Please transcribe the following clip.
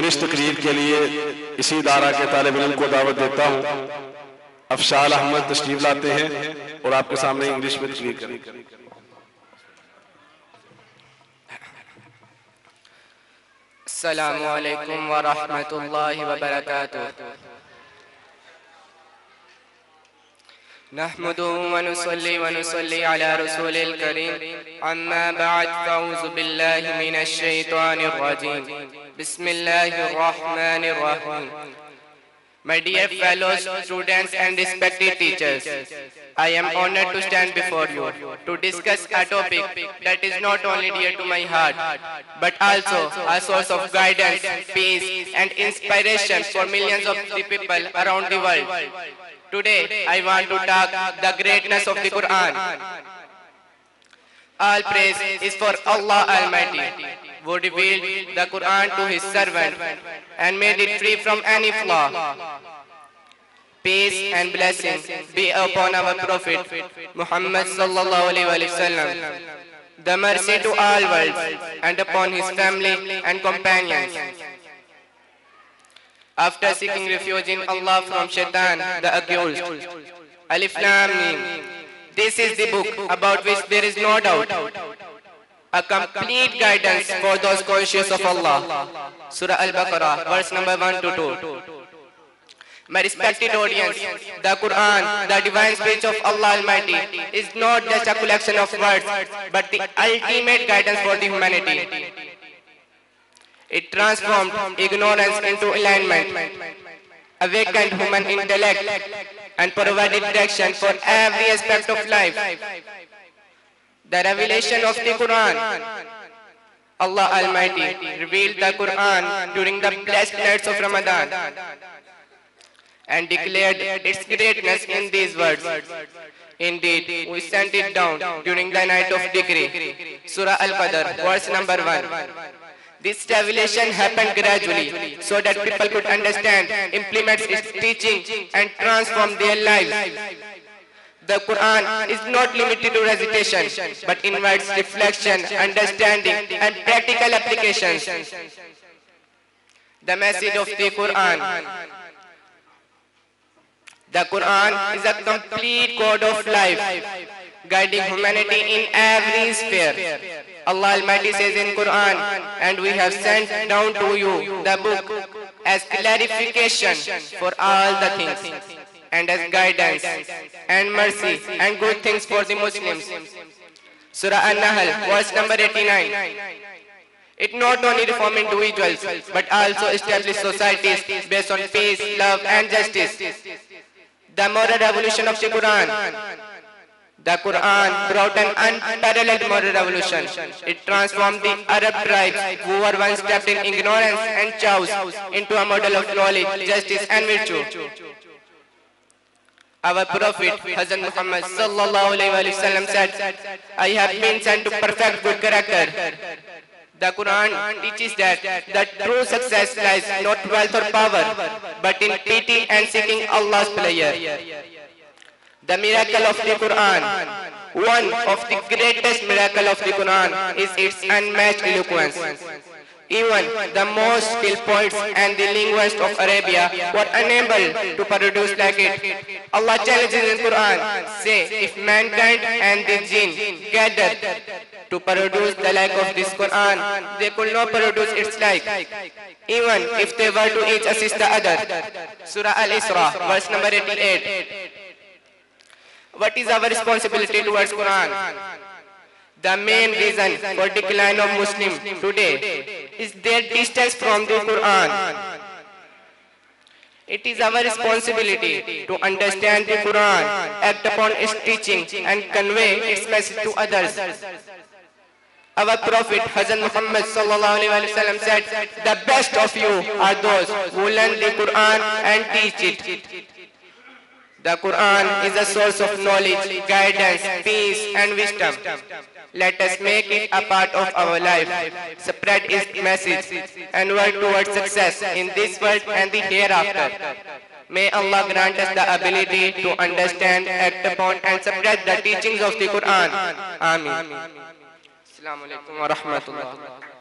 English तकरीर के लिए इसी इदारा के तालिब इल्म को दावत देता हूँ। अफशाल अहमद तशरीफ लाते हैं और आपके सामने इंग्लिश में तकरीर करेंगे। अस्सलामु अलैकुम व रहमतुल्लाहि व बरकातुहू। नहमदुहु व नुसल्ली अला रसूलिल करीम, अम्मा बअद, फ़अऊज़ु बिल्लाहि मिनश शैतानिर रजीम, बिस्मिल्लाहिर रहमानिर रहीम। My dear fellow students and respected teachers, I am honored to stand before you to discuss a topic that is not only dear to my heart, but also a source of guidance, peace and inspiration for millions of the people around the world. Today, I want to talk the greatness of the Quran. All praise is for Allah Almighty, who revealed the Quran to His servant and made it free from any flaw. Peace and blessings be upon our Prophet Muhammad sallallahu alaihi wasallam, the mercy to all worlds, and upon his family and companions. After seeking refuge in Allah from Shaitan, the accused, Alif Lam Mim, this is the book about which there is no doubt, a complete guidance for those conscious of Allah. Surah Al-Baqarah, verse number 1 to 2. My respected audience, the Quran, the divine speech of Allah Almighty, is not just a collection of words, but the ultimate guidance for the humanity. It transformed ignorance into enlightenment, awakened human intellect, and provided direction for every aspect of life. The revelation of the Quran. Allah Almighty revealed the Quran during the blessed nights of Ramadan and declared its greatness in these words. Indeed, we sent it down during the night of decree. Surah Al-Qadr, verse number 1. This revelation happened gradually so that people could understand, implement its teaching and transform their lives. The Quran is not limited to recitation, but invites reflection, understanding and practical applications. The message of the Quran. The Quran is a complete code of life, guiding humanity in every sphere. Allah Almighty says in Quran, and we have sent down to you the book as clarification for all the things, and as guidance and mercy and good things for the Muslims. Surah An-Nahl, verse number 89. It not only reforms individuals, but also establishes societies based on peace, love and justice. The moral revolution of the Quran. The Quran brought an unparalleled moral revolution. It transformed the Arab tribes who were once steeped in ignorance and chaos into a model of knowledge, justice and virtue. Our Prophet Hazrat Muhammad sallallahu alaihi wasallam said, I have been sent to perfect good character. The Quran teaches that the true success lies not wealth or power, but in piety and seeking Allah's pleasure. The miracle of the Quran. One of the greatest miracles of the Quran is its unmatched eloquence. Even the most skilled poets and the linguists of Arabia were unable to produce like it. Allah challenges in Quran, say, if mankind and the jinn gathered to produce the like of this Quran, they could not produce its like, even if they were to each assist the other. Surah Al-Isra, verse number 88. What is our responsibility towards Quran? The main reason for decline of Muslims today is their distance from the Quran. It is our responsibility to understand the Quran, act upon its teaching and convey its message to others. Our Prophet Hazrat Muhammad sallallahu alaihi wasallam said, the best of you are those who learn the Quran and teach it. The Quran is a source of knowledge, guidance, peace and wisdom. Let us make it a part of our life, spread its message and work towards success in this world and the hereafter. May Allah grant us the ability to understand, act upon and spread the teachings of the Quran. Ameen. Assalamu alaikum wa rahmatullah.